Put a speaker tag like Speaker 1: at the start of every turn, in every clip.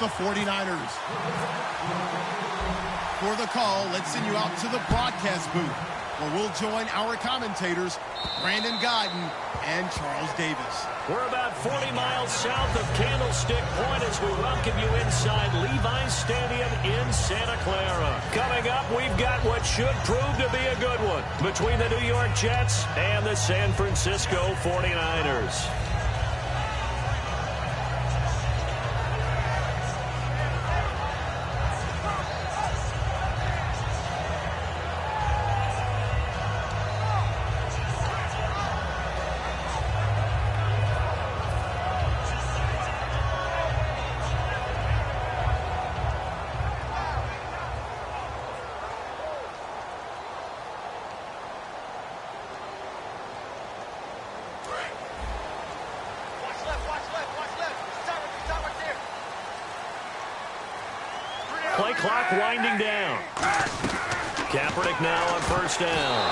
Speaker 1: the 49ers. For the call, let's send you out to the broadcast booth, where we'll join our commentators, Brandon Guyton and Charles Davis.
Speaker 2: We're about 40 miles south of Candlestick Point as we welcome you inside Levi's Stadium in Santa Clara. Coming up, we've got what should prove to be a good one between the New York Jets and the San Francisco 49ers. Play clock winding down. Kaepernick now on first down.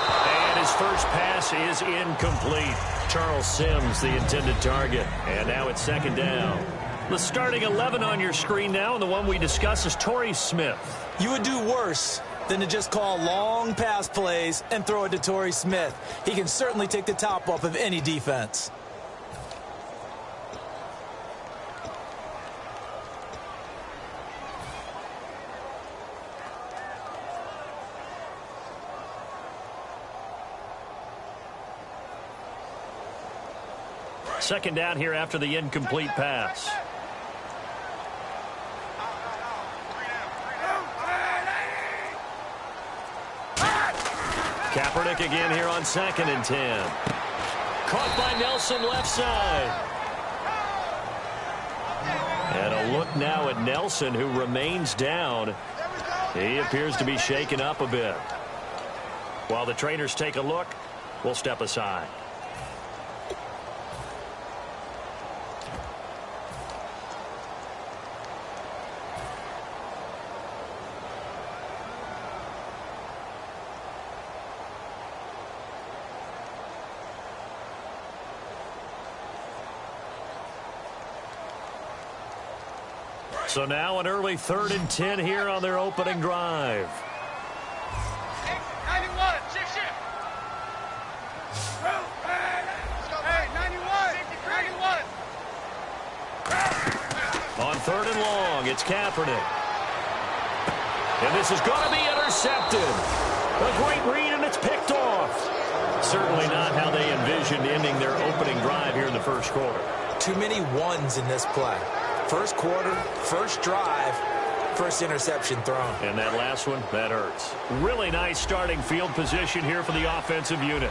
Speaker 2: And his first pass is incomplete. Charles Sims, the intended target. And now it's second down. The starting 11 on your screen now, and the one we discuss is Torrey Smith.
Speaker 3: You would do worse than to just call long pass plays and throw it to Torrey Smith. He can certainly take the top off of any defense.
Speaker 2: Second down here after the incomplete pass. Kaepernick again here on 2nd and 10. Caught by Nelson left side. And a look now at Nelson, who remains down. He appears to be shaken up a bit. While the trainers take a look, we'll step aside. So now an early 3rd and 10 here on their opening drive.
Speaker 4: 91, shift. Hey, 91.
Speaker 2: On 3rd and long, it's Kaepernick. And this is going to be intercepted. A great read, and it's picked off. Certainly not how they envisioned ending their opening drive here in the first quarter.
Speaker 3: Too many ones in this play. First quarter, first drive, first interception thrown.
Speaker 2: And that last one, that hurts. Really nice starting field position here for the offensive unit.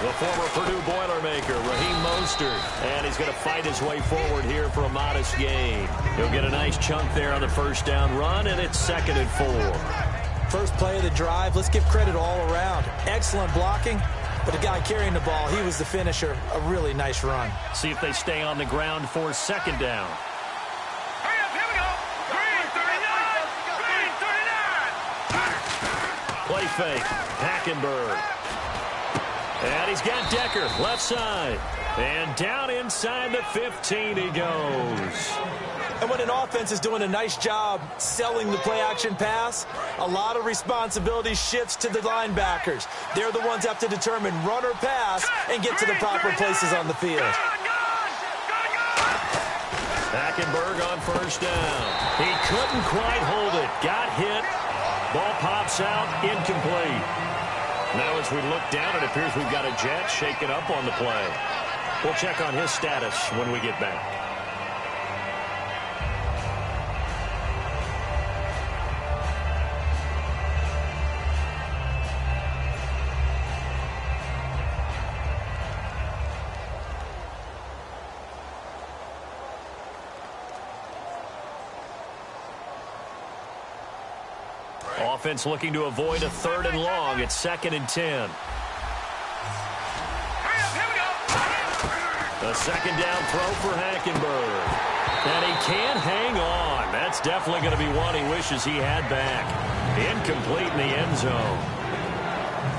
Speaker 2: The former Purdue Boilermaker, Raheem Mostert. And he's going to fight his way forward here for a modest gain. He'll get a nice chunk there on the first down run, and it's 2nd and 4.
Speaker 3: First play of the drive, let's give credit all around. Excellent blocking. But the guy carrying the ball, he was the finisher. A really nice run.
Speaker 2: See if they stay on the ground for 2nd down.
Speaker 4: Hurry up, here we go. Green 39.
Speaker 2: Play fake. Hackenberg. And he's got Decker left side. And down inside the 15 he goes.
Speaker 3: And when an offense is doing a nice job selling the play-action pass, a lot of responsibility shifts to the linebackers. They're the ones that have to determine run or pass and get to the proper places on the field.
Speaker 2: Hackenberg on first down. He couldn't quite hold it. Got hit. Ball pops out. Incomplete. Now as we look down, it appears we've got a Jet shaken up on the play. We'll check on his status when we get back. Offense looking to avoid a 3rd and long. It's 2nd and 10. A 2nd down throw for Hackenberg. And he can't hang on. That's definitely going to be one he wishes he had back. Incomplete in the end zone.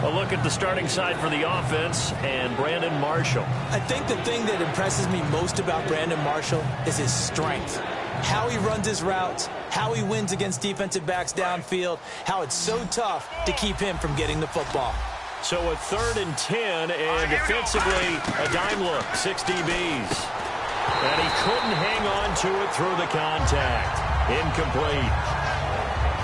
Speaker 2: A look at the starting side for the offense and Brandon Marshall.
Speaker 3: I think the thing that impresses me most about Brandon Marshall is his strength. How he runs his routes, how he wins against defensive backs downfield, how it's so tough to keep him from getting the football.
Speaker 2: So a 3rd and 10, and defensively, a dime look, 6 DBs. And he couldn't hang on to it through the contact. Incomplete.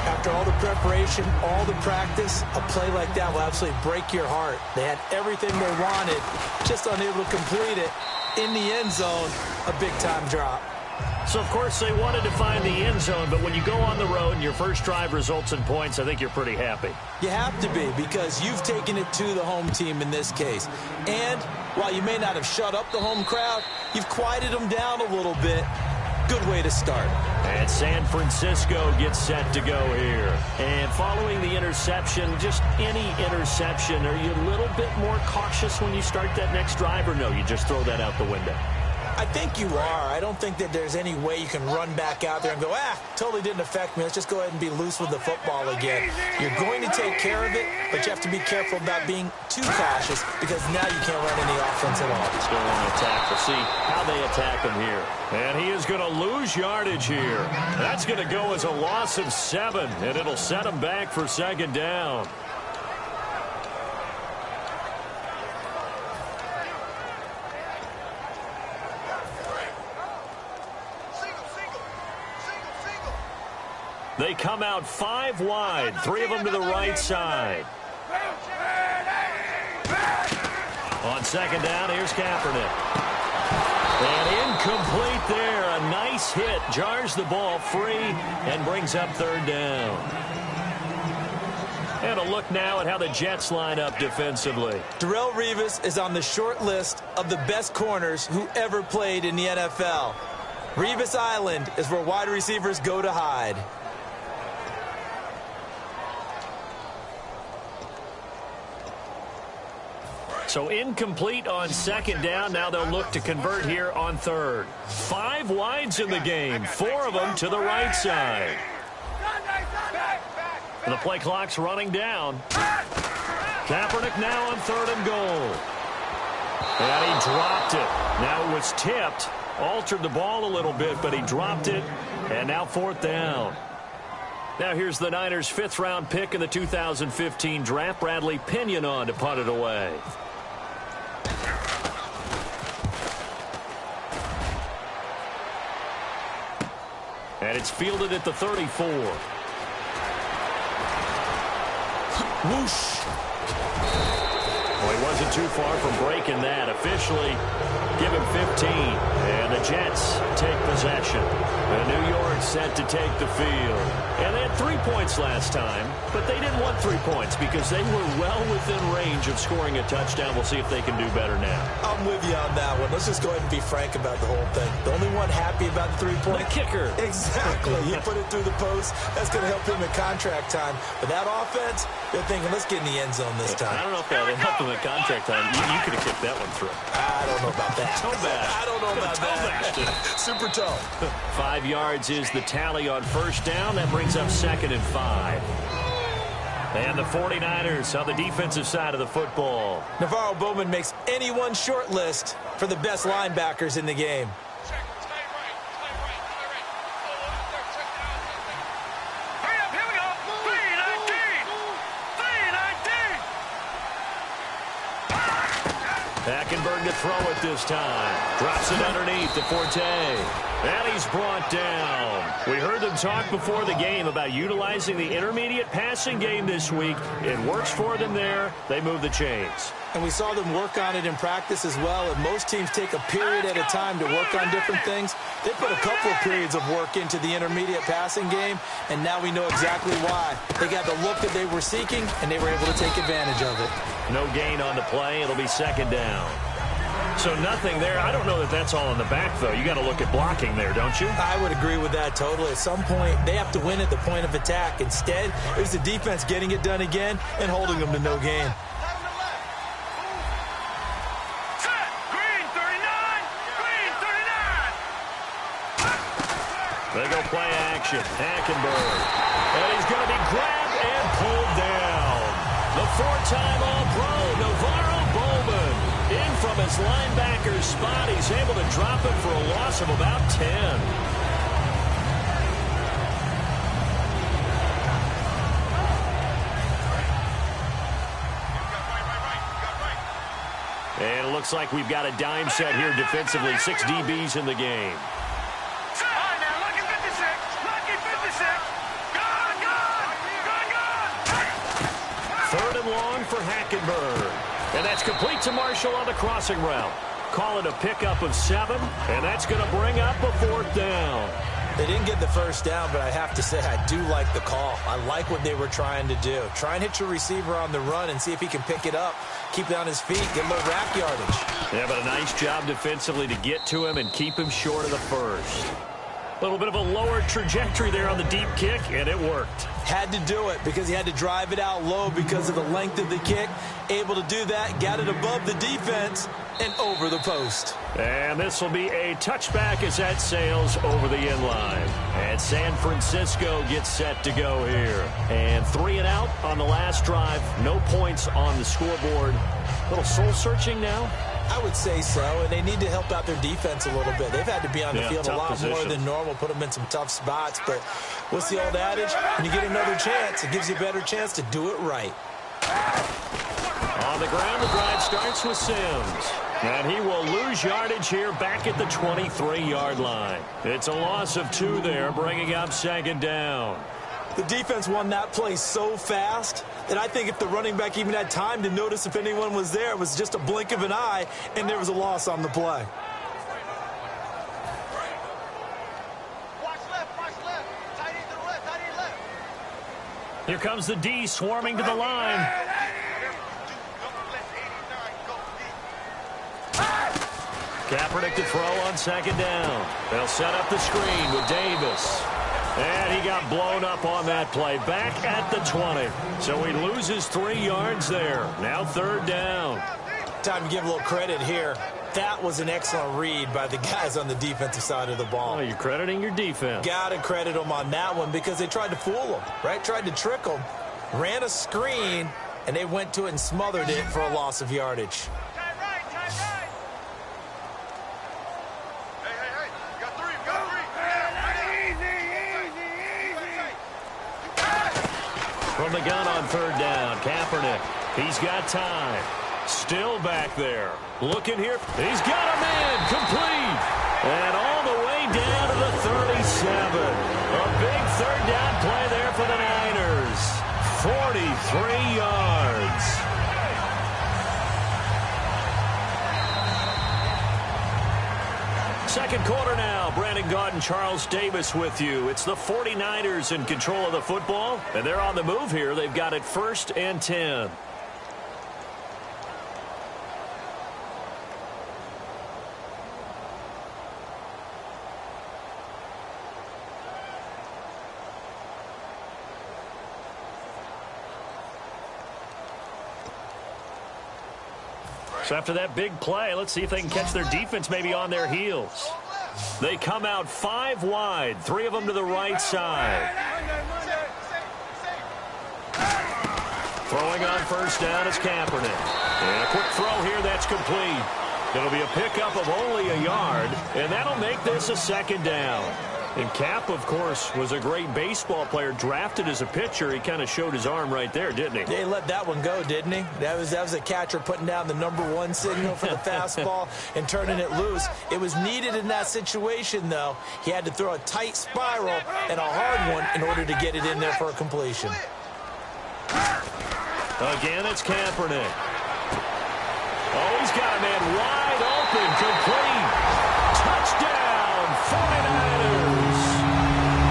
Speaker 3: After all the preparation, all the practice, a play like that will absolutely break your heart. They had everything they wanted, just unable to complete it. In the end zone, a big-time drop.
Speaker 2: So, of course, they wanted to find the end zone, but when you go on the road and your first drive results in points, I think you're pretty happy.
Speaker 3: You have to be, because you've taken it to the home team in this case. And while you may not have shut up the home crowd, you've quieted them down a little bit. Good way to start.
Speaker 2: And San Francisco gets set to go here. And following the interception, just any interception, are you a little bit more cautious when you start that next drive, or no, you just throw that out the window?
Speaker 3: I think you are. I don't think that there's any way you can run back out there and go, totally didn't affect me. Let's just go ahead and be loose with the football again. You're going to take care of it, but you have to be careful about being too cautious, because now you can't run any offense at all.
Speaker 2: Still on the attack. We'll see how they attack him here. And he is going to lose yardage here. That's going to go as a loss of 7, and it'll set him back for 2nd down. They come out 5 wide, 3 of them to the right side. On 2nd down, here's Kaepernick. And incomplete there. A nice hit. Jars the ball free and brings up 3rd down. And a look now at how the Jets line up defensively.
Speaker 3: Darrelle Revis is on the short list of the best corners who ever played in the NFL. Revis Island is where wide receivers go to hide.
Speaker 2: So incomplete on 2nd down. Now they'll look to convert here on 3rd. 5 wides in the game, 4 of them to the right side. And the play clock's running down. Kaepernick now on 3rd and goal. And he dropped it. Now it was tipped. Altered the ball a little bit, but he dropped it. And now 4th down. Now here's the Niners' 5th-round pick in the 2015 draft. Bradley Pinion on to punt it away. And it's fielded at the 34.
Speaker 3: Whoosh.
Speaker 2: Well, he wasn't too far from breaking that. Officially, give him 15. And the Jets take possession. And New York set to take the field. And they had 3 points last time, but they didn't want 3 points because they were well within range of scoring a touchdown. We'll see if they can do better now.
Speaker 3: I'm with you on that one. Let's just go ahead and be frank about the whole thing. The only one happy about the 3-point.
Speaker 2: The kicker.
Speaker 3: Exactly. You put it through the post. That's going to help him in contract time. But that offense, they're thinking, let's get in the end zone this time.
Speaker 2: I don't know if that would help him in contract time. You could have kicked that one through.
Speaker 3: I don't know about that.
Speaker 2: Toe bash.
Speaker 3: I don't know about that. Super toe.
Speaker 2: 5 yards is the tally on 1st down. That brings up 2nd and 5. And the 49ers on the defensive side of the football.
Speaker 3: Navarro Bowman makes anyone short list for the best linebackers in the game.
Speaker 2: Hackenberg to throw it this time. Drops it underneath to Forte. And he's brought down. We heard them talk before the game about utilizing the intermediate passing game this week. It works for them there. They move the chains.
Speaker 3: And we saw them work on it in practice as well. And most teams take a period at a time to work on different things. They put a couple of periods of work into the intermediate passing game, and now we know exactly why. They got the look that they were seeking, and they were able to take advantage of it.
Speaker 2: No gain on the play. It'll be 2nd down. So nothing there. I don't know that that's all in the back, though. You got to look at blocking there, don't you?
Speaker 3: I would agree with that totally. At some point, they have to win at the point of attack. Instead, it was the defense getting it done again and holding them to no gain.
Speaker 2: They go play action. Hackenberg. And he's going to be grabbed and pulled down. The four-time All-Pro, Navarro Bowman. In from his linebacker spot, he's able to drop it for a loss of about 10. And it looks like we've got a dime set here defensively. 6 DBs in the game. Third and long for Hackenberg. And that's complete to Marshall on the crossing route. Call it a pickup of 7, and that's going to bring up a 4th down.
Speaker 3: They didn't get the first down, but I have to say I do like the call. I like what they were trying to do. Try and hit your receiver on the run and see if he can pick it up, keep it on his feet, get a little rack yardage.
Speaker 2: Yeah, but a nice job defensively to get to him and keep him short of the first. A little bit of a lower trajectory there on the deep kick, and it worked.
Speaker 3: Had to do it because he had to drive it out low because of the length of the kick. Able to do that, got it above the defense and over the post.
Speaker 2: And this will be a touchback as that sails over the end line. And San Francisco gets set to go here. And 3 and out on the last drive. No points on the scoreboard. A little soul-searching now.
Speaker 3: I would say so, and they need to help out their defense a little bit. They've had to be on the field a lot more than normal, put them in some tough spots. But what's the old adage? When you get another chance, it gives you a better chance to do it right.
Speaker 2: On the ground, the drive starts with Sims. And he will lose yardage here back at the 23-yard line. It's a loss of 2 there, bringing up 2nd down.
Speaker 3: The defense won that play so fast that I think if the running back even had time to notice if anyone was there, it was just a blink of an eye, and there was a loss on the play.
Speaker 4: Watch left, tight end to the left, tight end left.
Speaker 2: Here comes the D swarming to the line. Kaepernick to throw on 2nd down. They'll set up the screen with Davis. And he got blown up on that play. Back at the 20. So he loses 3 yards there. Now 3rd down.
Speaker 3: Time to give a little credit here. That was an excellent read by the guys on the defensive side of the ball.
Speaker 2: Oh, you're crediting your defense.
Speaker 3: Got to credit them on that one because they tried to fool them, right? Tried to trick them. Ran a screen, and they went to it and smothered it for a loss of yardage.
Speaker 4: Tight right. Hey. You got 3.
Speaker 2: From the gun on 3rd down, Kaepernick. He's got time. Still back there. Looking here. He's got a man. Complete. And all the way down to the 37. A big 3rd down play there for the Niners. 43 yards. Second quarter now. Brandon Gaudin and Charles Davis with you. It's the 49ers in control of the football, and they're on the move here. They've got it 1st and 10. So after that big play, let's see if they can catch their defense maybe on their heels. They come out 5 wide, 3 of them to the right side. Throwing on 1st down is Kaepernick. And a quick throw here that's complete. It'll be a pickup of only a yard, and that'll make this a 2nd down. And Cap, of course, was a great baseball player, drafted as a pitcher. He kind of showed his arm right there, didn't he?
Speaker 3: Yeah, he let that one go, didn't he? That was a catcher putting down the #1 signal for the fastball and turning it loose. It was needed in that situation, though. He had to throw a tight spiral and a hard one in order to get it in there for a completion.
Speaker 2: Again, it's Kaepernick. Oh, he's got a man wide open, complete. Touchdown, 49ers.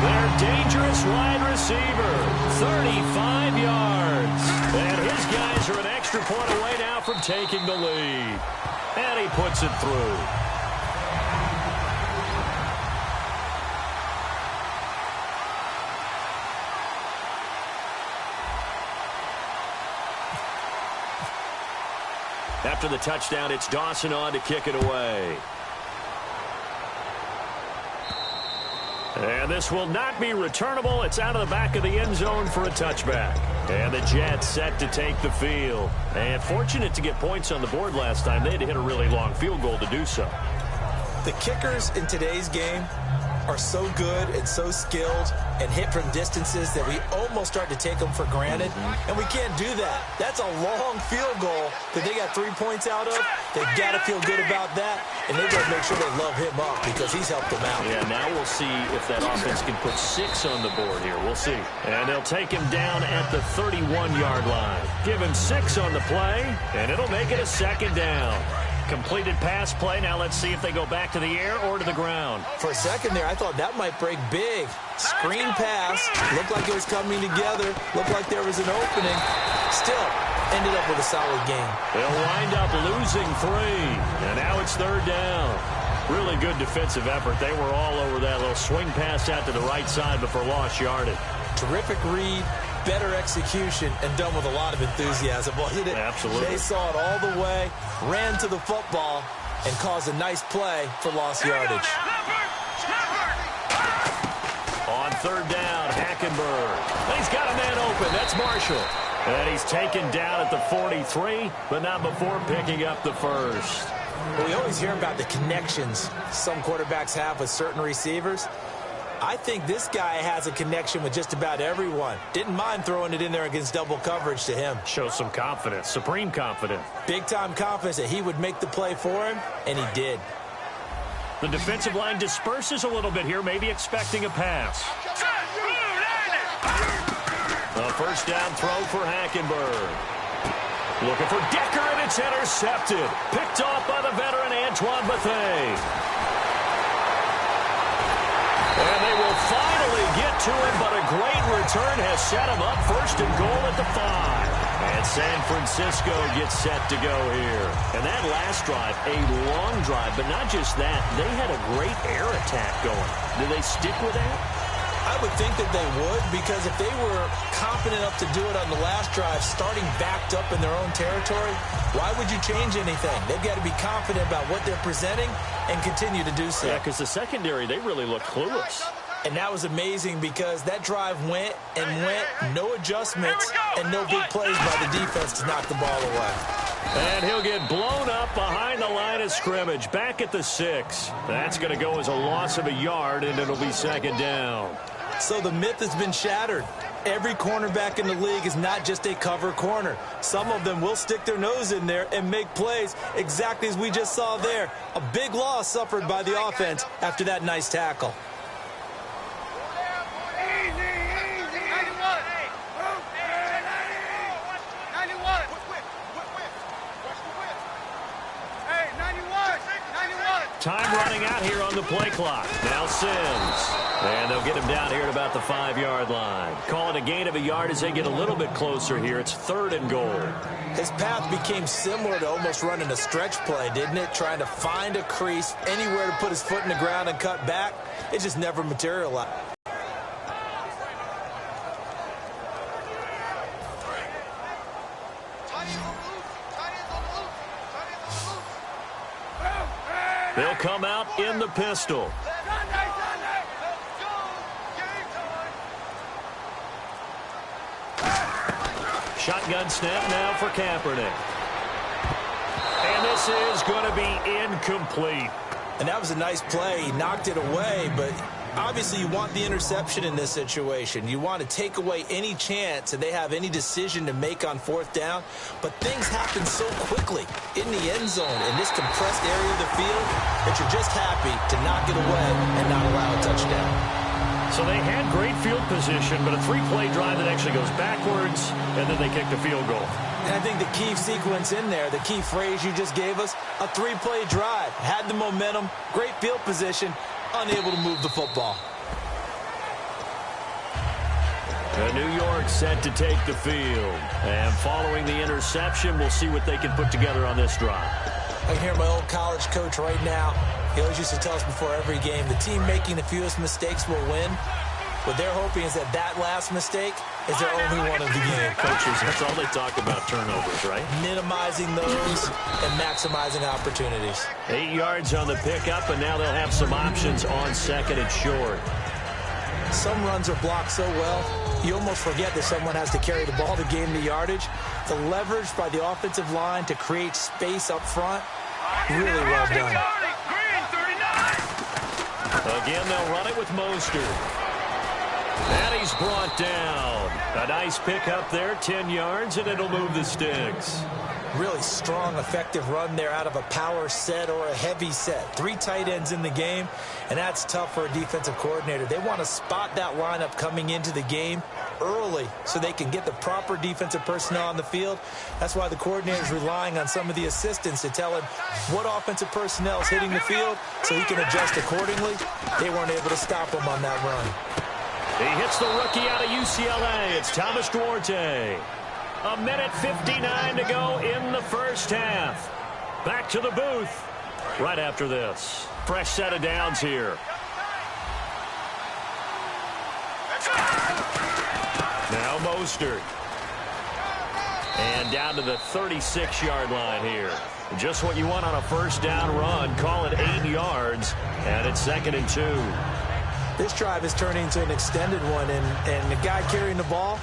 Speaker 2: Their dangerous wide receiver, 35 yards. And his guys are an extra point away now from taking the lead. And he puts it through. After the touchdown, it's Dawson on to kick it away. And this will not be returnable. It's out of the back of the end zone for a touchback. And the Jets set to take the field. And fortunate to get points on the board last time. They had to hit a really long field goal to do so.
Speaker 3: The kickers in today's game are so good and so skilled and hit from distances that we almost start to take them for granted. And we can't do that. That's a long field goal that they got 3 points out of. They've got to feel good about that, and they've got to make sure they love him up because he's helped them out.
Speaker 2: Yeah, now we'll see if that offense can put 6 on the board here. We'll see. And they'll take him down at the 31-yard line. Give him 6 on the play, and it'll make it a second down. Completed pass play. Now let's see if they go back to the air or to the ground.
Speaker 3: For a second there, I thought that might break big. Screen pass. Looked like it was coming together. Looked like there was an opening. Still, ended up with a solid game.
Speaker 2: They'll wind up losing 3. And now it's third down. Really good defensive effort. They were all over that little swing pass out to the right side before lost yardage.
Speaker 3: Terrific read. Better execution, and done with a lot of enthusiasm, wasn't it?
Speaker 2: Absolutely.
Speaker 3: They saw it all the way, ran to the football, and caused a nice play for lost yardage.
Speaker 2: On third down, Hackenberg. He's got a man open. That's Marshall. And he's taken down at the 43, but not before picking up the first.
Speaker 3: Well, we always hear about the connections some quarterbacks have with certain receivers. I think this guy has a connection with just about everyone. Didn't mind throwing it in there against double coverage to him.
Speaker 2: Shows some confidence, supreme confidence.
Speaker 3: Big-time confidence that he would make the play for him, and he did.
Speaker 2: The defensive line disperses a little bit here, maybe expecting a pass. A first down throw for Hackenberg. Looking for Decker, and it's intercepted. Picked off by the veteran Antoine Bethea. And they will finally get to him, but a great return has set him up first and goal at the 5. And San Francisco gets set to go here. And that last drive, a long drive, but not just that. They had a great air attack going. Do they stick with that?
Speaker 3: I would think that they would, because if they were confident enough to do it on the last drive, starting backed up in their own territory, why would you change anything? They've got to be confident about what they're presenting and continue to do so.
Speaker 2: Yeah, because the secondary, they really look clueless.
Speaker 3: And that was amazing because that drive went and went, no adjustments, and no big plays by the defense to knock the ball away.
Speaker 2: And he'll get blown up behind the line of scrimmage, back at the 6. That's going to go as a loss of a yard, and it'll be second down.
Speaker 3: So the myth has been shattered. Every cornerback in the league is not just a cover corner. Some of them will stick their nose in there and make plays exactly as we just saw there. A big loss suffered by the offense after that nice tackle.
Speaker 2: Time running out here on the play clock. Now Sims. And they'll get him down here at about the 5-yard line. Call it a gain of a yard as they get a little bit closer here. It's third and goal.
Speaker 3: His path became similar to almost running a stretch play, didn't it? Trying to find a crease, anywhere to put his foot in the ground and cut back. It just never materialized.
Speaker 2: They'll come out in the pistol. Shotgun snap now for Kaepernick. And this is going to be incomplete.
Speaker 3: And that was a nice play. He knocked it away, but obviously you want the interception in this situation. You want to take away any chance that they have any decision to make on fourth down. But things happen so quickly in the end zone in this compressed area of the field that you're just happy to knock it away and not allow a touchdown.
Speaker 2: So they had great field position, but a 3-play drive that actually goes backwards, and then they kick the field goal.
Speaker 3: And I think the key sequence in there, the key phrase you just gave us, a 3-play drive. Had the momentum, great field position, unable to move the football.
Speaker 2: New York set to take the field. And following the interception, we'll see what they can put together on this drive.
Speaker 3: I can hear my old college coach right now. He always used to tell us before every game, the team making the fewest mistakes will win. What they're hoping is that that last mistake is their only one of the game.
Speaker 2: Coaches, that's all they talk about, turnovers, right?
Speaker 3: Minimizing those and maximizing opportunities.
Speaker 2: 8 yards on the pickup, and now they'll have some options on second and short.
Speaker 3: Some runs are blocked so well, you almost forget that someone has to carry the ball to gain the yardage. The leverage by the offensive line to create space up front, really well done.
Speaker 2: Again, they'll run it with Mostert. And he's brought down. A nice pickup there, 10 yards, and it'll move the sticks.
Speaker 3: Really strong, effective run there out of a power set or a heavy set. 3 tight ends in the game, and that's tough for a defensive coordinator. They want to spot that lineup coming into the game early so they can get the proper defensive personnel on the field. That's why the coordinator is relying on some of the assistants to tell him what offensive personnel is hitting the field so he can adjust accordingly. They weren't able to stop him on that run.
Speaker 2: He hits the rookie out of UCLA. It's Thomas Duarte. 1:59 to go in the first half. Back to the booth right after this. Fresh set of downs here. Now Mostert. And down to the 36-yard line here. Just what you want on a first down run. Call it 8 yards. And it's 2nd and 2.
Speaker 3: This drive is turning into an extended one, and the guy carrying the ball,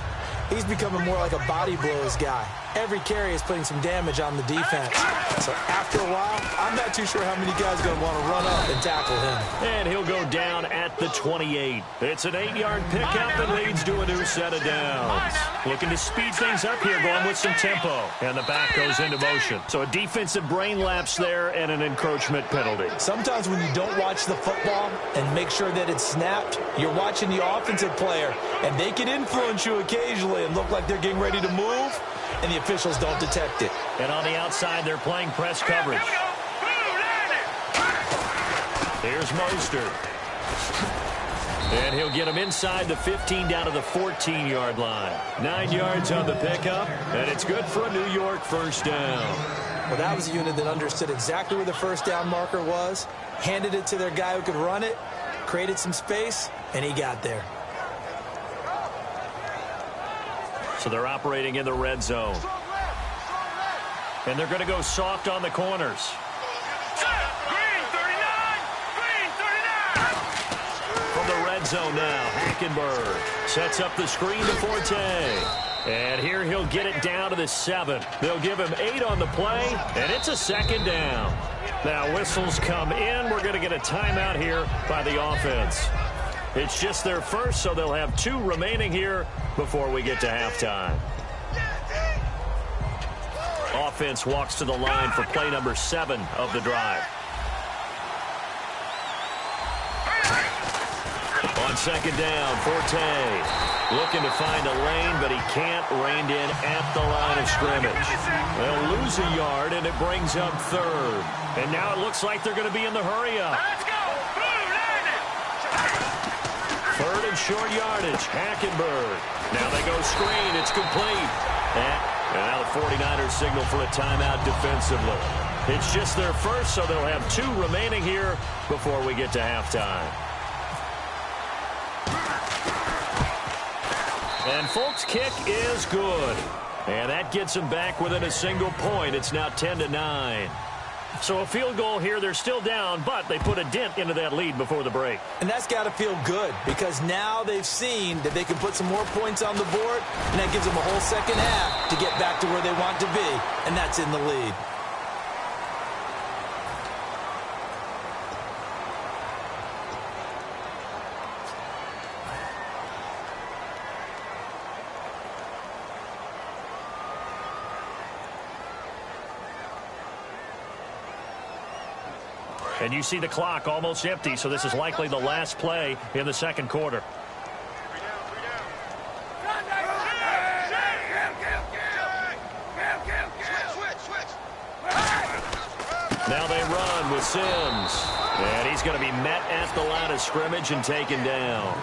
Speaker 3: he's becoming more like a body blows guy. Every carry is putting some damage on the defense. So after a while, I'm not too sure how many guys are going to want to run up and tackle him.
Speaker 2: And he'll go down at the 28. It's an 8-yard pickup and leads to a new set of downs. Looking to speed things up here, going with some tempo. And the back goes into motion. So a defensive brain lapse there and an encroachment penalty.
Speaker 3: Sometimes when you don't watch the football and make sure that it's snapped, you're watching the offensive player, and they can influence you occasionally and look like they're getting ready to move, and the officials don't detect it.
Speaker 2: And on the outside, they're playing press coverage. Here's Mostert. And he'll get him inside the 15 down to the 14-yard line. 9 yards on the pickup, and it's good for a New York first down.
Speaker 3: Well, that was a unit that understood exactly where the first down marker was, handed it to their guy who could run it, created some space, and he got there.
Speaker 2: So they're operating in the red zone. And they're going to go soft on the corners. From the red zone now, Hackenberg sets up the screen to Forte. And here he'll get it down to the 7. They'll give him 8 on the play, and it's a 2nd down. Now whistles come in. We're going to get a timeout here by the offense. It's just their first, so they'll have 2 remaining here before we get to halftime. Offense walks to the line for play number 7 of the drive. On 2nd down, Forte looking to find a lane, but he can't. Reined in at the line of scrimmage. They'll lose a yard, and it brings up 3rd. And now it looks like they're going to be in the hurry-up. 3rd and short yardage, Hackenberg. Now they go screen. It's complete. And now the 49ers signal for a timeout defensively. It's just their first, so they'll have 2 remaining here before we get to halftime. And Folk's kick is good. And that gets them back within a single point. It's now 10-9. So a field goal here. They're still down, but they put a dent into that lead before the break.
Speaker 3: And that's got to feel good because now they've seen that they can put some more points on the board, and that gives them a whole second half to get back to where they want to be, and that's in the lead.
Speaker 2: And you see the clock almost empty, so this is likely the last play in the second quarter. Now they run with Sims. And he's going to be met at the line of scrimmage and taken down.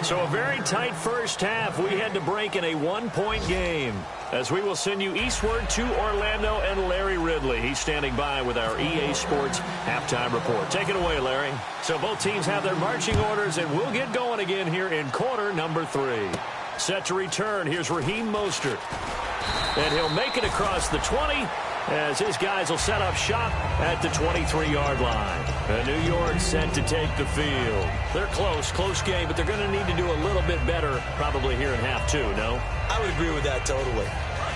Speaker 2: So a very tight first half. We had to break in a 1-point game. As we will send you eastward to Orlando and Larry Ridley. He's standing by with our EA Sports halftime report. Take it away, Larry. So both teams have their marching orders, and we'll get going again here in quarter number 3. Set to return. Here's Raheem Mostert. And he'll make it across the 20 as his guys will set up shop at the 23-yard line. New York set to take the field. They're close game, but they're going to need to do a little bit better probably here in half two, no?
Speaker 3: I would agree with that totally.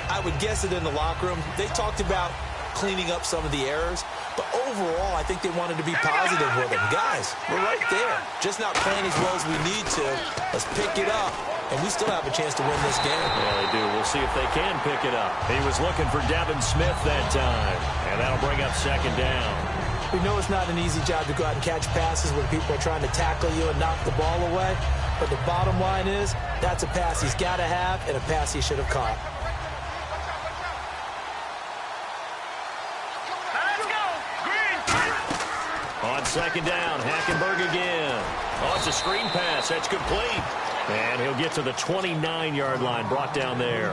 Speaker 3: I would guess that in the locker room, they talked about cleaning up some of the errors, but overall, I think they wanted to be positive with them. Guys, we're right there. Just not playing as well as we need to. Let's pick it up, and we still have a chance to win this game.
Speaker 2: Yeah, they do. We'll see if they can pick it up. He was looking for Devin Smith that time, and that'll bring up second down.
Speaker 3: We know it's not an easy job to go out and catch passes when people are trying to tackle you and knock the ball away, but the bottom line is that's a pass he's got to have and a pass he should have caught.
Speaker 2: On second down, Hackenberg again. Oh, it's a screen pass. That's complete. And he'll get to the 29-yard line, brought down there.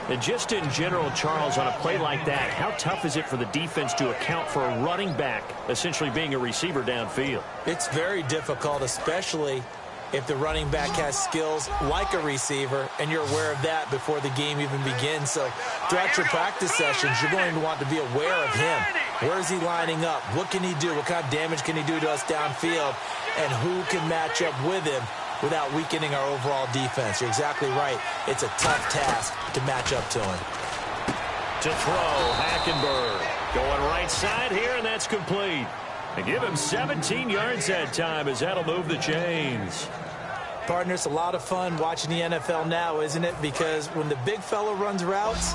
Speaker 2: And just in general, Charles, on a play like that, how tough is it for the defense to account for a running back essentially being a receiver downfield?
Speaker 3: It's very difficult, especially if the running back has skills like a receiver, and you're aware of that before the game even begins. So throughout your practice sessions, you're going to want to be aware of him. Where is he lining up? What can he do? What kind of damage can he do to us downfield? And who can match up with him without weakening our overall defense? You're exactly right. It's a tough task to match up to him.
Speaker 2: To throw, Hackenberg. Going right side here, and that's complete. And give him 17 yards that time, as that'll move the chains.
Speaker 3: Partner, it's a lot of fun watching the NFL now, isn't it? Because when the big fella runs routes,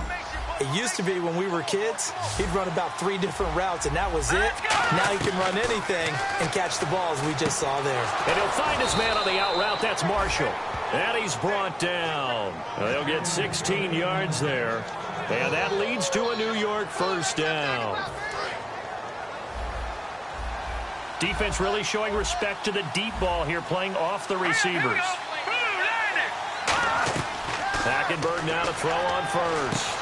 Speaker 3: it used to be when we were kids, he'd run about 3 different routes, and that was it. Now he can run anything and catch the ball, as we just saw there.
Speaker 2: And he'll find his man on the out route. That's Marshall. And he's brought down. They'll get 16 yards there. And that leads to a New York first down. Defense really showing respect to the deep ball here, playing off the receivers. Hackenberg now to throw on first.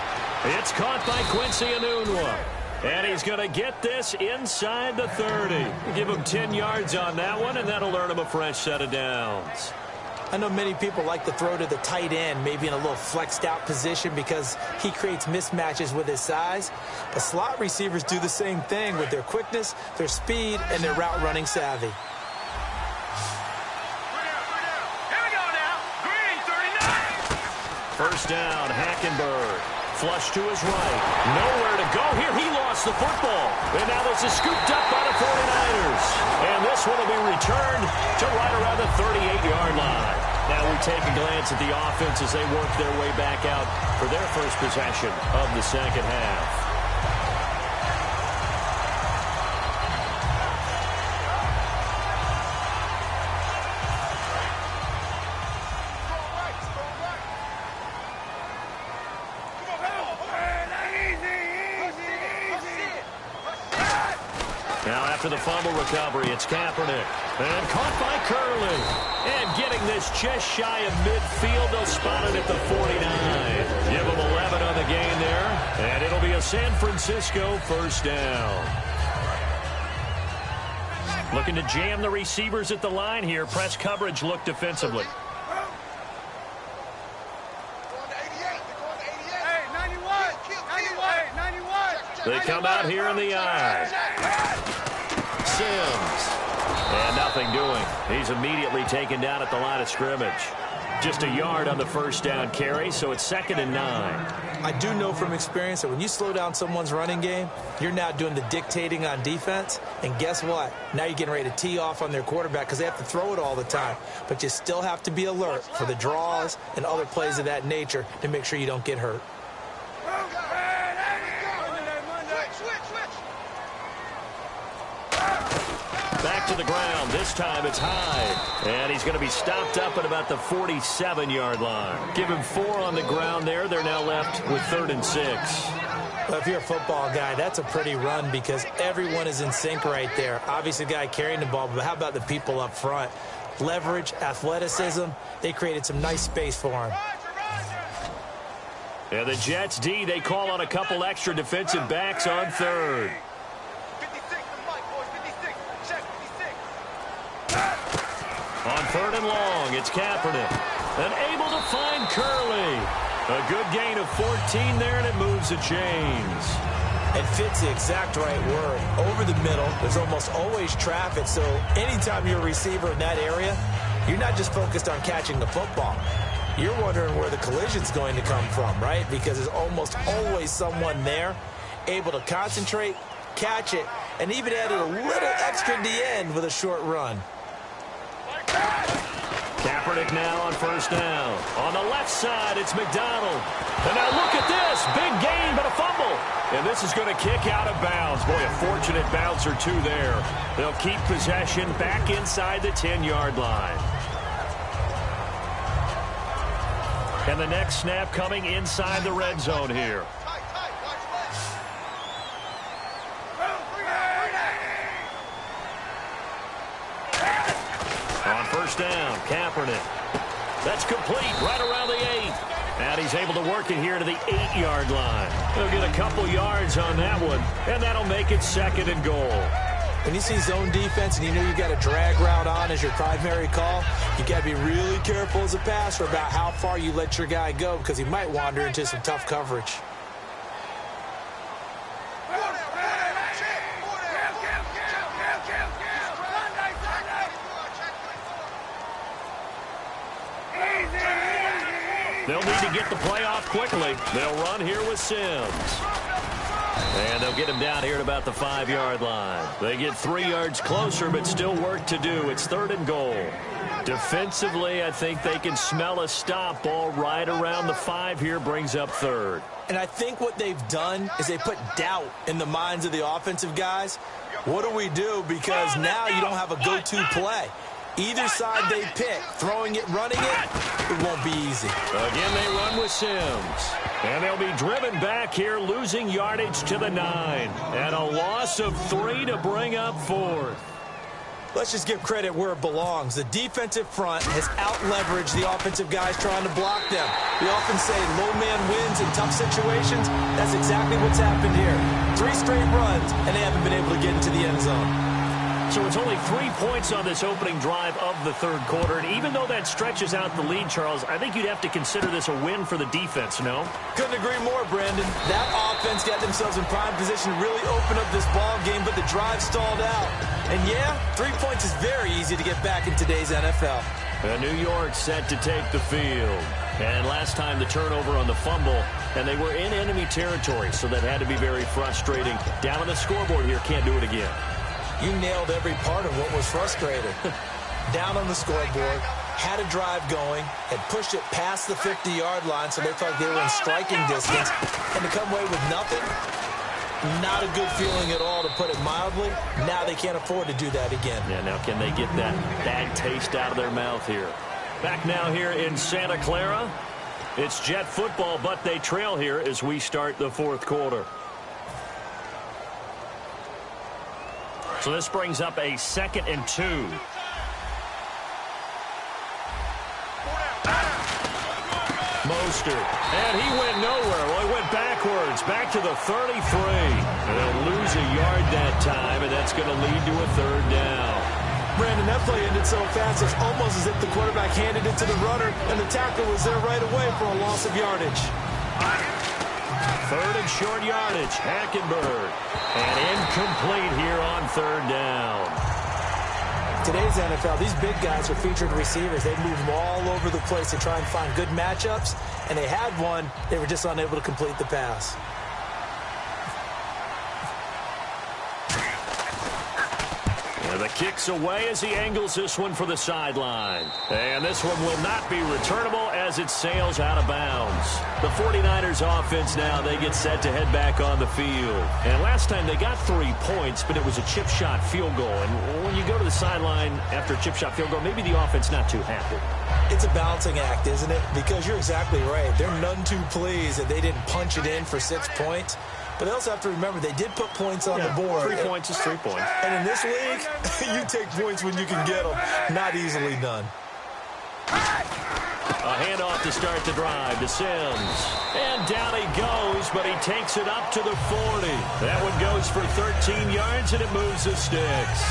Speaker 2: It's caught by Quincy Enunwa. And he's going to get this inside the 30. Give him 10 yards on that one, and that'll earn him a fresh set of downs.
Speaker 3: I know many people like to throw to the tight end, maybe in a little flexed out position because he creates mismatches with his size. But slot receivers do the same thing with their quickness, their speed, and their route running savvy.
Speaker 2: First down, Hackenberg. Flush to his right. Nowhere to go here. He lost the football. And now this is scooped up by the 49ers. And this one will be returned to right around the 38-yard line. Now we take a glance at the offense as they work their way back out for their first possession of the second half. After the fumble recovery, it's Kaepernick. And caught by Curley. And getting this just shy of midfield, they'll spot it at the 49. Give them 11 on the game there. And it'll be a San Francisco first down. Looking to jam the receivers at the line here. Press coverage look defensively. They come out here in the eye. Sims. And nothing doing. He's immediately taken down at the line of scrimmage. Just a yard on the first down carry, so it's 2nd and 9.
Speaker 3: I do know from experience that when you slow down someone's running game, you're now doing the dictating on defense. And guess what? Now you're getting ready to tee off on their quarterback because they have to throw it all the time. But you still have to be alert for the draws and other plays of that nature to make sure you don't get hurt.
Speaker 2: Back to the ground. This time it's high. And he's going to be stopped up at about the 47-yard line. Give him 4 on the ground there. They're now left with 3rd and 6.
Speaker 3: Well, if you're a football guy, that's a pretty run because everyone is in sync right there. Obviously, the guy carrying the ball, but how about the people up front? Leverage, athleticism, they created some nice space for him.
Speaker 2: And the Jets D, they call on a couple extra defensive backs on 3rd. On 3rd and long, it's Kaepernick. And able to find Curley. A good gain of 14 there, and it moves the chains.
Speaker 3: And fit's the exact right word. Over the middle, there's almost always traffic, so anytime you're a receiver in that area, you're not just focused on catching the football. You're wondering where the collision's going to come from, right? Because there's almost always someone there able to concentrate, catch it, and even added a little extra at the end with a short run.
Speaker 2: Kaepernick now on first down. On the left side, it's McDonald. And now look at this. Big gain, but a fumble. And this is going to kick out of bounds. Boy, a fortunate bounce or two there. They'll keep possession back inside the 10-yard line. And the next snap coming inside the red zone here. On first down, Kaepernick. That's complete right around the 8. And he's able to work it here to the 8-yard line. He'll get a couple yards on that one, and that'll make it 2nd and goal.
Speaker 3: When you see zone defense and you know you've got a drag route on as your primary call, you got to be really careful as a passer about how far you let your guy go because he might wander into some tough coverage.
Speaker 2: They'll need to get the play off quickly. They'll run here with Sims. And they'll get him down here at about the 5-yard line. They get 3 yards closer, but still work to do. It's 3rd and goal. Defensively, I think they can smell a stop ball right around the 5 here, brings up 3rd.
Speaker 3: And I think what they've done is they put doubt in the minds of the offensive guys. What do we do? Because now you don't have a go-to play. Either side they pick, throwing it, running it won't be easy.
Speaker 2: Again, they run with Sims. And they'll be driven back here, losing yardage to the 9. And a loss of 3 to bring up 4th.
Speaker 3: Let's just give credit where it belongs. The defensive front has out-leveraged the offensive guys trying to block them. We often say low man wins in tough situations. That's exactly what's happened here. 3 straight runs, and they haven't been able to get into the end zone.
Speaker 2: So it's only 3 points on this opening drive of the 3rd quarter. And even though that stretches out the lead, Charles, I think you'd have to consider this a win for the defense, no?
Speaker 3: Couldn't agree more, Brandon. That offense got themselves in prime position to really open up this ball game, but the drive stalled out. And yeah, 3 points is very easy to get back in today's NFL.
Speaker 2: And New York set to take the field. And last time the turnover on the fumble, and they were in enemy territory, so that had to be very frustrating. Down on the scoreboard here, can't do it again.
Speaker 3: You nailed every part of what was frustrating. Down on the scoreboard, had a drive going, had pushed it past the 50-yard line so they felt like they were in striking distance, and to come away with nothing, not a good feeling at all, to put it mildly. Now they can't afford to do that again.
Speaker 2: Yeah, now can they get that bad taste out of their mouth here? Back now here in Santa Clara. It's Jet football, but they trail here as we start the 4th quarter. So this brings up a 2nd and 2. Mostert. And he went nowhere. Well, he went backwards. Back to the 33. And they'll lose a yard that time, and that's going to lead to a 3rd down.
Speaker 3: Brandon, that play ended so fast, it's almost as if the quarterback handed it to the runner, and the tackle was there right away for a loss of yardage.
Speaker 2: 3rd and short yardage. Hackenberg. And incomplete here on 3rd down.
Speaker 3: Today's NFL, these big guys are featured receivers. They move them all over the place to try and find good matchups, and they had one. They were just unable to complete the pass.
Speaker 2: And the kick's away as he angles this one for the sideline. And this one will not be returnable as it sails out of bounds. The 49ers offense now, they get set to head back on the field. And last time they got 3 points, but it was a chip shot field goal. And when you go to the sideline after a chip shot field goal, maybe the offense not too happy.
Speaker 3: It's a balancing act, isn't it? Because you're exactly right. They're none too pleased that they didn't punch it in for 6 points. But they also have to remember they did put points on the board.
Speaker 2: 3 points is 3 points.
Speaker 3: And in this league, you take points when you can get them. Not easily done.
Speaker 2: A handoff to start the drive to Sims. And down he goes, but he takes it up to the 40. That one goes for 13 yards, and it moves the sticks.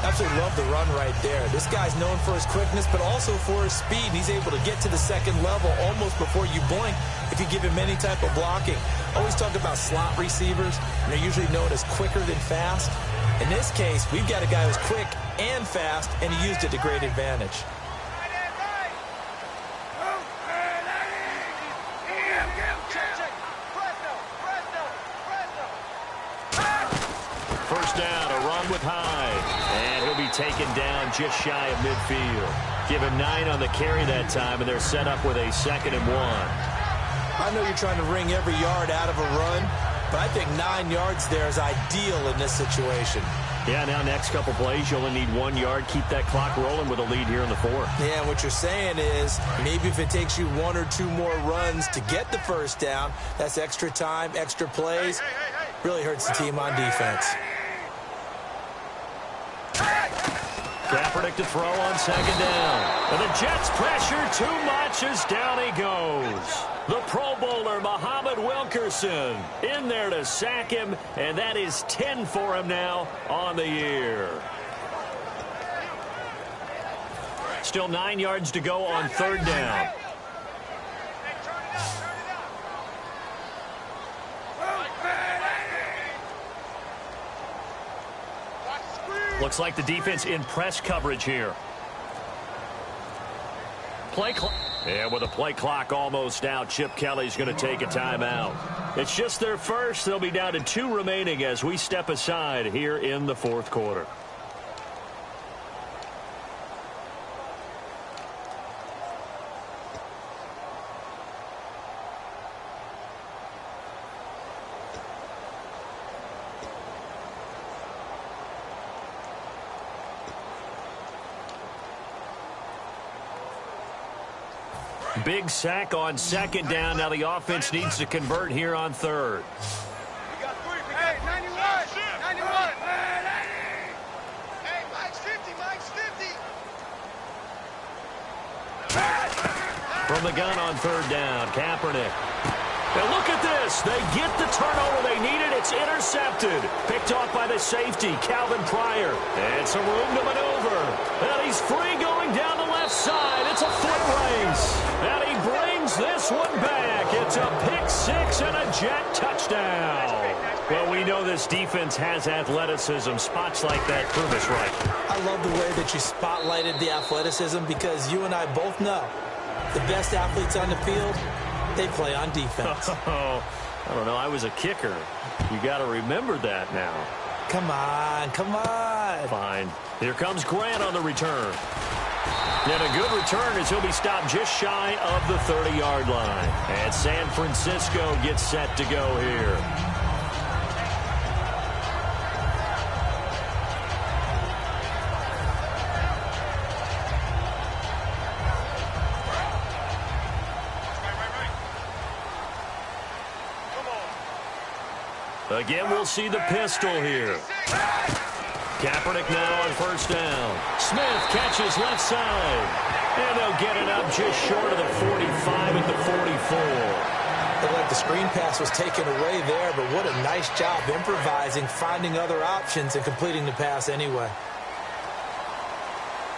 Speaker 3: Absolutely love the run right there. This guy's known for his quickness, but also for his speed. And he's able to get to the second level almost before you blink if you give him any type of blocking. Always talk about slot receivers, and they're usually known as quicker than fast. In this case, we've got a guy who's quick and fast, and he used it to great advantage.
Speaker 2: First down, a run with Hyde. And he'll be taken down just shy of midfield. Give him 9 on the carry that time, and they're set up with a 2nd and 1.
Speaker 3: I know you're trying to wring every yard out of a run, but I think 9 yards there is ideal in this situation.
Speaker 2: Yeah, now next couple plays, you only need 1 yard. Keep that clock rolling with a lead here in the 4th.
Speaker 3: Yeah, and what you're saying is maybe if it takes you 1 or 2 more runs to get the first down, that's extra time, extra plays. Really hurts the team on defense.
Speaker 2: Kaepernick to throw on 2nd down. And the Jets pressure too much as down he goes. The Pro Bowler, Muhammad Wilkerson, in there to sack him, and that is 10 for him now on the year. Still 9 yards to go on 3rd down. Looks like the defense in press coverage here. And with the play clock almost out, Chip Kelly's going to take a timeout. It's just their first. They'll be down to 2 remaining as we step aside here in the 4th quarter. Big sack on 2nd down. Now the offense needs to convert here on 3rd.
Speaker 4: We got 3. Hey, 91. 91. Hey, Mike's 50. Mike's 50.
Speaker 2: From the gun on 3rd down, Kaepernick. Now look at this. They get the turnover they needed. It's intercepted. Picked off by the safety, Calvin Pryor. And some room to maneuver. And he's free going down the left side. It's a foot race. And he brings this one back. It's a pick 6 and a Jet touchdown. Well, we know this defense has athleticism. Spots like that prove us right.
Speaker 3: I love the way that you spotlighted the athleticism because you and I both know the best athletes on the field, they play on defense.
Speaker 2: Oh, I don't know. I was a kicker. You got to remember that now.
Speaker 3: Come on, come on.
Speaker 2: Fine. Here comes Grant on the return. And a good return as he'll be stopped just shy of the 30-yard line. And San Francisco gets set to go here. Again, we'll see the pistol here. Kaepernick now on 1st down. Smith catches left side. And they'll get it up just short of the 45 at the 44.
Speaker 3: Looked like the screen pass was taken away there, but what a nice job improvising, finding other options, and completing the pass anyway.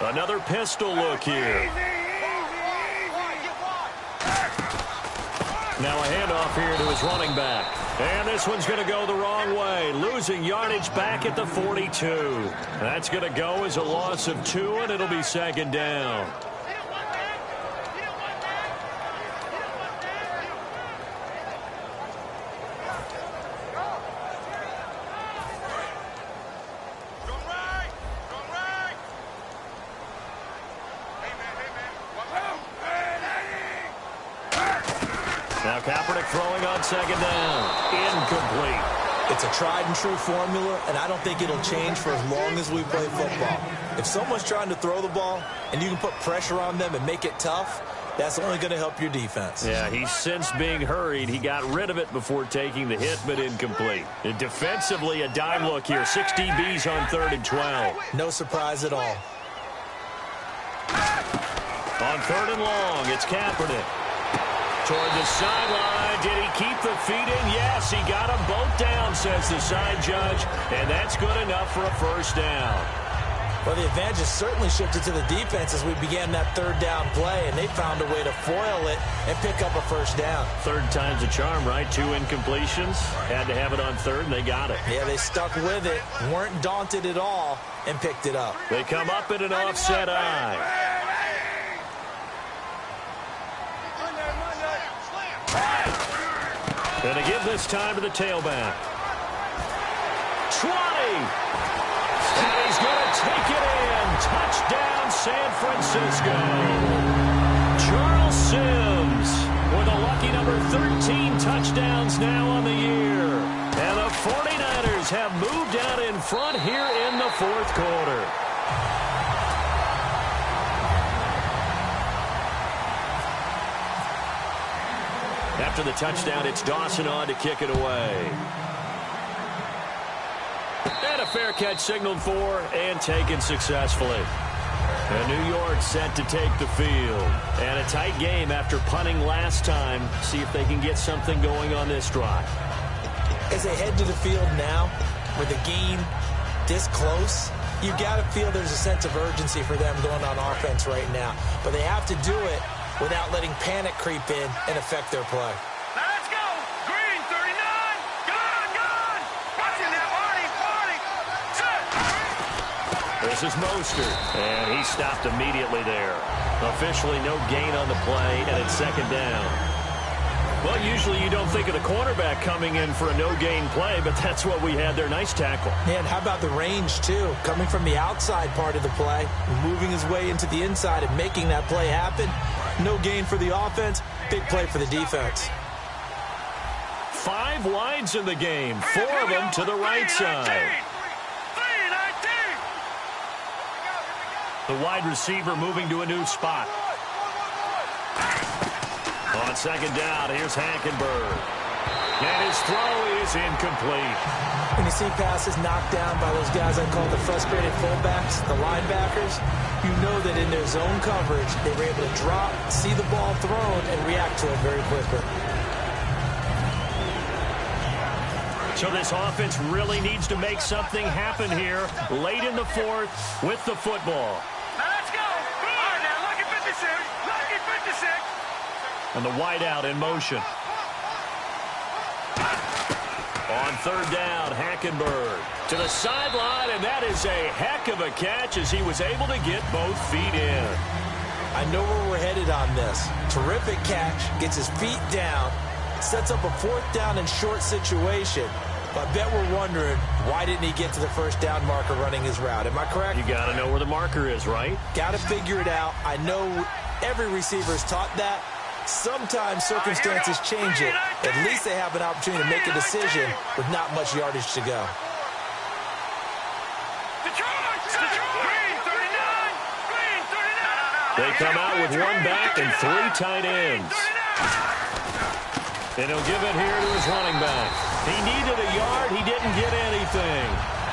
Speaker 2: Another pistol look here. Now a handoff here to his running back. And this one's going to go the wrong way. Losing yardage back at the 42. That's going to go as a loss of 2, and it'll be 2nd down. Now Kaepernick throwing on 2nd down. Incomplete.
Speaker 3: It's a tried-and-true formula, and I don't think it'll change for as long as we play football. If someone's trying to throw the ball and you can put pressure on them and make it tough, that's only going to help your defense.
Speaker 2: Yeah, he's since being hurried. He got rid of it before taking the hit, but incomplete. And defensively, a dime look here. 6 DBs on 3rd and 12.
Speaker 3: No surprise at all.
Speaker 2: On 3rd and long, it's Kaepernick. Toward the sideline. Did he keep the feet in? Yes, he got them both down, says the side judge. And that's good enough for a 1st down.
Speaker 3: Well, the advantage has certainly shifted to the defense as we began that third down play, and they found a way to foil it and pick up a first down.
Speaker 2: Third time's a charm, right? 2 incompletions. Had to have it on third, and they got it.
Speaker 3: Yeah, they stuck with it, weren't daunted at all, and picked it up.
Speaker 2: They come up in an offset eye. And they give this time to the tailback. 20! And he's going to take it in. Touchdown, San Francisco. Charles Sims with a lucky number 13 touchdowns now on the year. And the 49ers have moved out in front here in the fourth quarter. After the touchdown, it's Dawson on to kick it away. And a fair catch signaled for and taken successfully. And New York set to take the field. And a tight game after punting last time. See if they can get something going on this drive.
Speaker 3: As they head to the field now, with the game this close, you've got to feel there's a sense of urgency for them going on offense right now. But they have to do it without letting panic creep in and affect their play.
Speaker 4: Let's go! Green, 39! Gone! Watching that party!
Speaker 2: This is Mostert, and he stopped immediately there. Officially no gain on the play, and it's second down. Well, usually you don't think of the cornerback coming in for a no-gain play, but that's what we had there. Nice tackle.
Speaker 3: Man, how about the range, too? Coming from the outside part of the play, moving his way into the inside and making that play happen. No gain for the offense, big play for the defense.
Speaker 2: 5 wides in the game, 4 of them to the right side. The wide receiver moving to a new spot. On second down, here's Hackenberg. And his throw is incomplete.
Speaker 3: When you see passes knocked down by those guys I call the frustrated fullbacks, the linebackers, you know that in their zone coverage, they were able to drop, see the ball thrown, and react to it very quickly.
Speaker 2: So this offense really needs to make something happen here late in the fourth with the football.
Speaker 4: Now let's go! All right, now, lucky 56! Lucky 56!
Speaker 2: And the wideout in motion. On third down, Hackenberg to the sideline, and that is a heck of a catch as he was able to get both feet in.
Speaker 3: I know where we're headed on this. Terrific catch, gets his feet down, sets up a fourth down and short situation. But I bet we're wondering, why didn't he get to the first down marker running his route? Am I correct?
Speaker 2: You got to know where the marker is, right?
Speaker 3: Got to figure it out. I know every receiver is taught that. Sometimes circumstances change it. At least they have an opportunity to make a decision with not much yardage to go.
Speaker 2: They come out with 1 back and 3 tight ends. And he'll give it here to his running back. He needed a yard. He didn't get anything.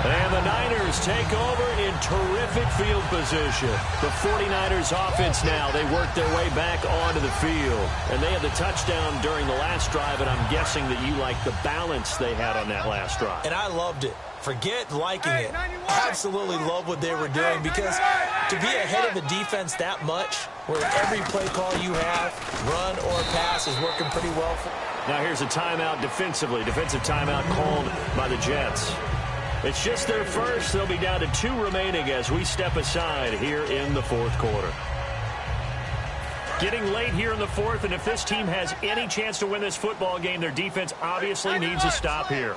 Speaker 2: And the Niners take over in terrific field position. The 49ers offense now, they work their way back onto the field. And they had the touchdown during the last drive, and I'm guessing that you like the balance they had on that last drive.
Speaker 3: And I loved it. Forget liking it. Absolutely love what they were doing, because to be ahead of the defense that much, where every play call you have, run or pass, is working pretty well for.
Speaker 2: Now here's a timeout defensively. Defensive timeout called by the Jets. It's just their first. They'll be down to 2 remaining as we step aside here in the fourth quarter. Getting late here in the fourth, and if this team has any chance to win this football game, their defense obviously needs a stop here.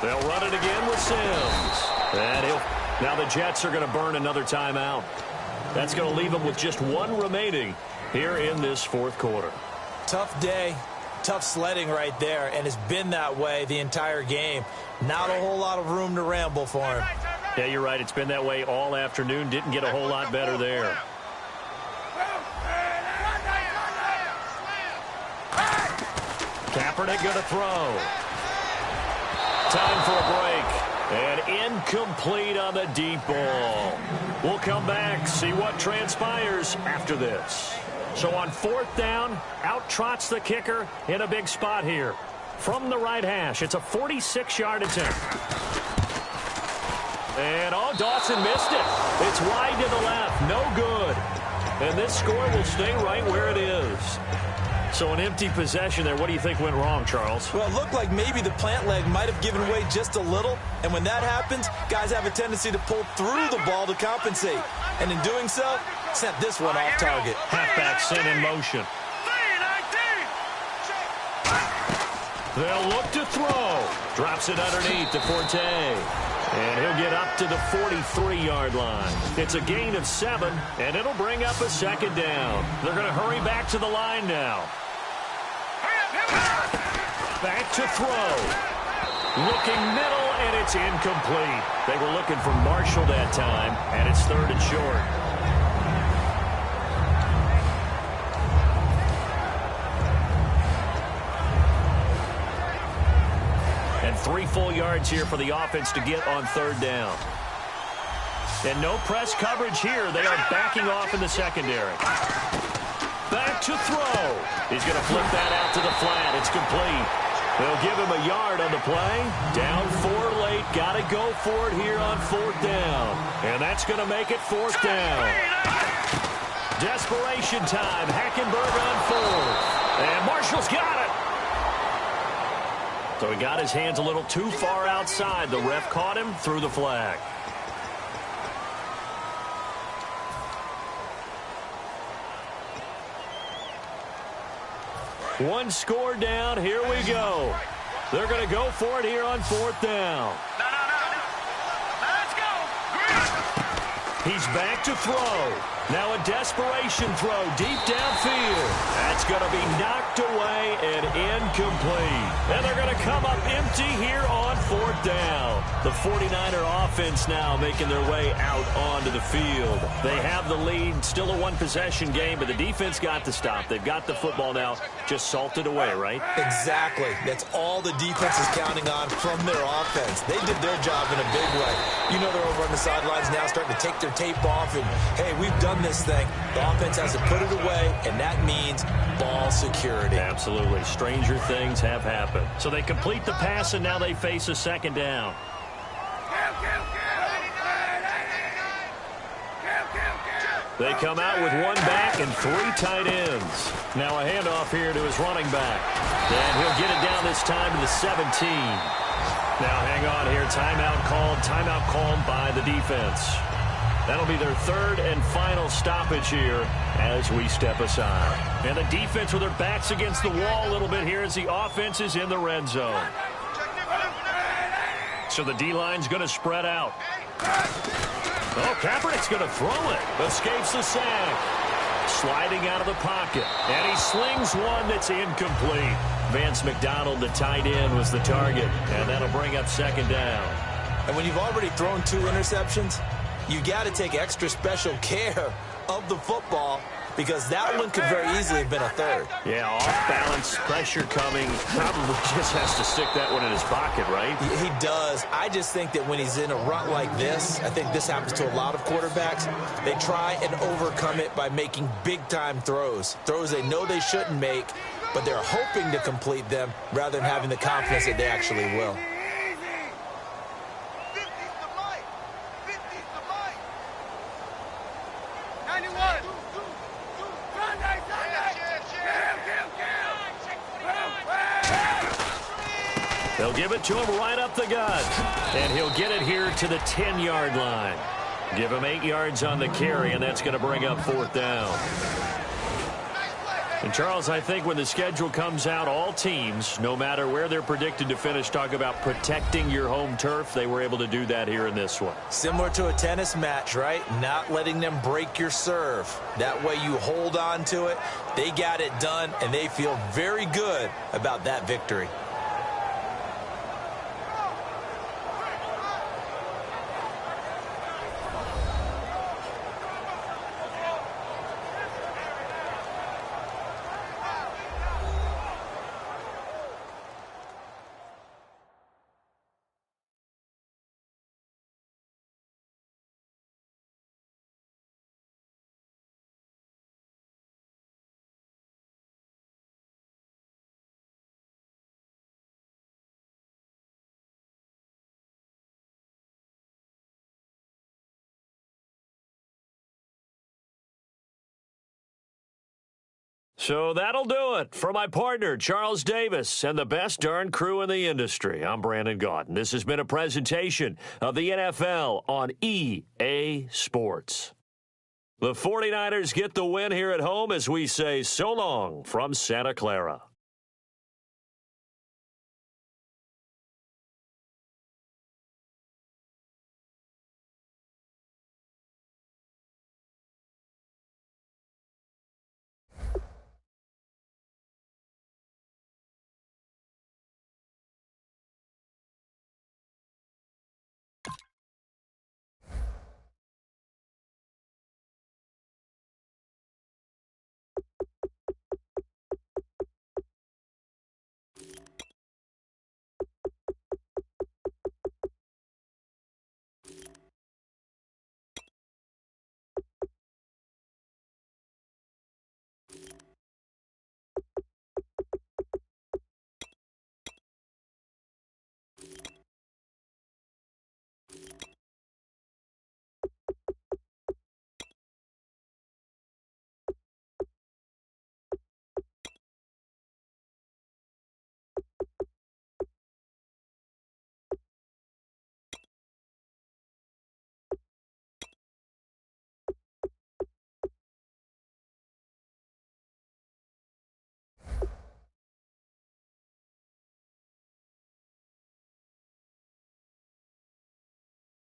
Speaker 2: They'll run it again with Sims. And now the Jets are going to burn another timeout. That's going to leave them with just 1 remaining here in this fourth quarter.
Speaker 3: Tough day. Tough sledding right there, and it's been that way the entire game. Not a whole lot of room to ramble for him.
Speaker 2: Yeah, you're right. It's been that way all afternoon. Didn't get a whole lot better there. Kaepernick going to throw. Time for a break. And incomplete on the deep ball. We'll come back, see what transpires after this. So on fourth down, out trots the kicker in a big spot here. from the right hash. It's a 46-yard attempt. And, Dawson missed it. It's wide to the left. No good. And this score will stay right where it is. So an empty possession there. What do you think went wrong, Charles?
Speaker 3: Well, it looked like maybe the plant leg might have given way just a little. And when that happens, guys have a tendency to pull through the ball to compensate. And in doing so, sent this one off target.
Speaker 2: Halfback sent in motion. They'll look to throw. Drops it underneath to Forte. And he'll get up to the 43-yard line. It's a gain of 7, and it'll bring up a second down. They're going to hurry back to the line now. Back to throw. Looking middle, and it's incomplete. They were looking for Marshall that time, and it's 3rd and short. And 3 full yards here for the offense to get on 3rd down. And no press coverage here. They are backing off in the secondary. Back to throw. He's going to flip that out to the flat. It's complete. They'll give him a yard on the play. Down 4 late. Got to go for it here on 4th down. And that's going to make it 4th down. Desperation time. Hackenberg on 4th. And Marshall's got it. So he got his hands a little too far outside. The ref caught him, threw the flag. One score down. Here we go. They're going to go for it here on 4th down.
Speaker 4: Let's go.
Speaker 2: He's back to throw. Now a desperation throw deep downfield. That's going to be knocked away and incomplete. And they're going to come up empty here on 4th down. The 49er offense now making their way out onto the field. They have the lead. Still a one-possession game, but the defense got the stop. They've got the football now. Just salted away, right?
Speaker 3: Exactly. That's all the defense is counting on from their offense. They did their job in a big way. You know they're over on the sidelines now starting to take their tape off and, hey, we've done this thing. The offense has to put it away, and that means ball security.
Speaker 2: Absolutely. Stranger things have happened. So they complete the pass, and now they face a 2nd down. They come out with 1 back and 3 tight ends. Now a handoff here to his running back. And he'll get it down this time to the 17. Now hang on here. Timeout called by the defense. That'll be their 3rd and final stoppage here as we step aside. And the defense with their backs against the wall a little bit here as the offense is in the red zone. So the D-line's going to spread out. Kaepernick's going to throw it. Escapes the sack. Sliding out of the pocket. And he slings one that's incomplete. Vance McDonald, the tight end, was the target. And that'll bring up 2nd down.
Speaker 3: And when you've already thrown 2 interceptions, you got to take extra special care of the football because that one could very easily have been a 3rd.
Speaker 2: Yeah, off balance, pressure coming. Probably just has to stick that one in his pocket, right?
Speaker 3: He does. I just think that when he's in a rut like this, I think this happens to a lot of quarterbacks, they try and overcome it by making big-time throws. Throws they know they shouldn't make, but they're hoping to complete them rather than having the confidence that they actually will.
Speaker 2: They'll give it to him right up the gut. And he'll get it here to the 10-yard line. Give him 8 yards on the carry, and that's going to bring up 4th down. And, Charles, I think when the schedule comes out, all teams, no matter where they're predicted to finish, talk about protecting your home turf. They were able to do that here in this one.
Speaker 3: Similar to a tennis match, right? Not letting them break your serve. That way you hold on to it. They got it done, and they feel very good about that victory.
Speaker 2: So that'll do it. For my partner, Charles Davis, and the best darn crew in the industry, I'm Brandon Gaudin. This has been a presentation of the NFL on EA Sports. The 49ers get the win here at home as we say so long from Santa Clara.